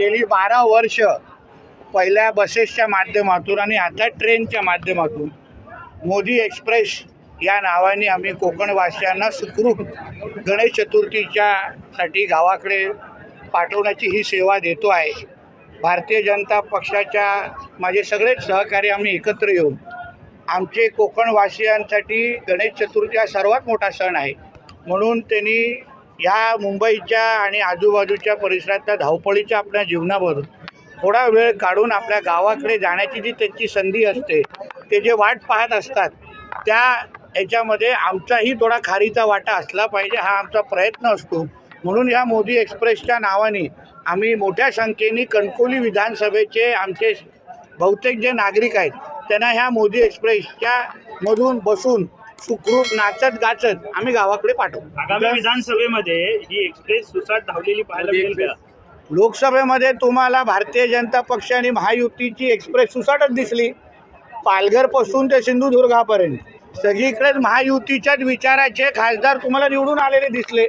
गेली 12 वर्ष पहिल्या बसेसच्या माध्यमातून आणि आता ट्रेनच्या माध्यमातून मोदी एक्सप्रेस या नावाने आम्ही कोकणवासियांना सुखरूप गणेश चतुर्थीच्या साठी गावाकडे पाठवण्याची ही सेवा देतो आहे। भारतीय जनता पक्षाच्या माझे सगळेच सहकारी आम्ही एकत्र येऊन आमचे कोकणवासियांसाठी गणेश चतुर्थी हा सर्वात मोठा सण आहे, म्हणून त्यांनी या मुंबईच्या आणि आजूबाजूच्या परिसरातल्या धावपळीच्या आपल्या जीवनावर थोडा वेळ काढून आपल्या गावाकडे जाण्याची जी त्यांची संधी असते, ते जे वाट पाहत असतात, त्या याच्यामध्ये आमचाही थोडा खारीचा वाटा असला पाहिजे हा आमचा प्रयत्न असतो। म्हणून या मोदी एक्सप्रेसच्या नावाने आम्ही मोठ्या संख्येने कणकवली विधानसभेचे आमचे बहुतेक जे नागरिक आहेत त्यांना ह्या मोदी एक्सप्रेसच्या मधून बसून सुखरूप नाचत गाचत आम्ही गावाकडे पाठवू। आगामी विधानसभेमध्ये ही एक्सप्रेस सुसाट धावलेली पाहायला मिळेल का? लोकसभेमध्ये तुम्हाला भारतीय जनता पक्ष आणि महायुतीची एक्सप्रेस सुसाटच दिसली। पालघरपासून ते सिंधुदुर्गापर्यंत सगळीकडेच महायुतीच्याच विचाराचे खासदार तुम्हाला निवडून आलेले दिसले।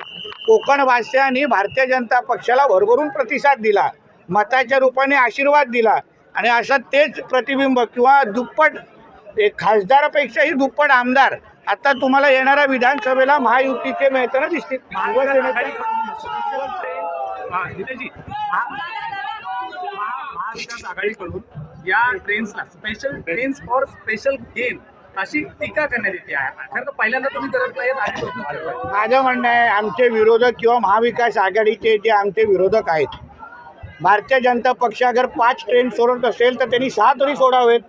कोकणवासियांनी भारतीय जनता पक्षाला भरभरून प्रतिसाद दिला, मताच्या रूपाने आशीर्वाद दिला आणि असं तेच प्रतिबिंब किंवा दुप्पट खासदारापेक्षाही दुप्पट आमदार आता तुम्हाला येणाऱ्या विधानसभेला महायुतीचे मिळताना दिसतील। महाविकास आघाडीकडून या ट्रेन्सला special trains for special game अशी टीका करण्यात येते आहे। खरं तर पहिल्यांदा तुम्ही करत नाहीत, माझं म्हणणं आहे आमचे विरोधक किंवा महाविकास आघाडीचे जे आमचे विरोधक आहेत, भारतीय जनता पक्ष अगर 5 ट्रेन सोडत असेल तर त्यांनी 6 तरी सोडावेत।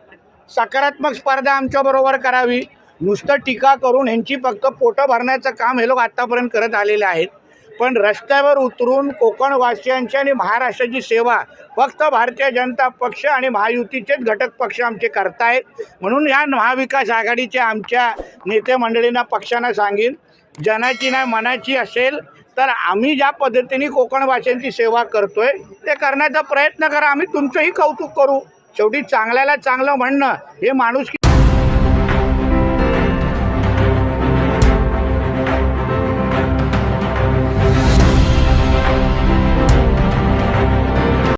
सकारात्मक स्पर्धा आमच्याबरोबर करावी। नुसतं टीका करून ह्यांची फक्त पोटं भरण्याचं काम हे लोक आत्तापर्यंत करत आलेले आहेत, पण रस्त्यावर उतरून कोकणवासियांची आणि महाराष्ट्राची सेवा फक्त भारतीय जनता पक्ष आणि महायुतीचेच घटक पक्ष आमचे करतायत। म्हणून ह्या महाविकास आघाडीच्या आमच्या नेते मंडळींना पक्षांना सांगेन, जनाची नाही मनाची असेल तर आम्ही ज्या पद्धतीने कोकणवासियांची सेवा करतोय ते करण्याचा प्रयत्न करा। आम्ही तुमचंही कौतुक करू। शेवटी चांगल्याला चांगलं म्हणणं हे माणूस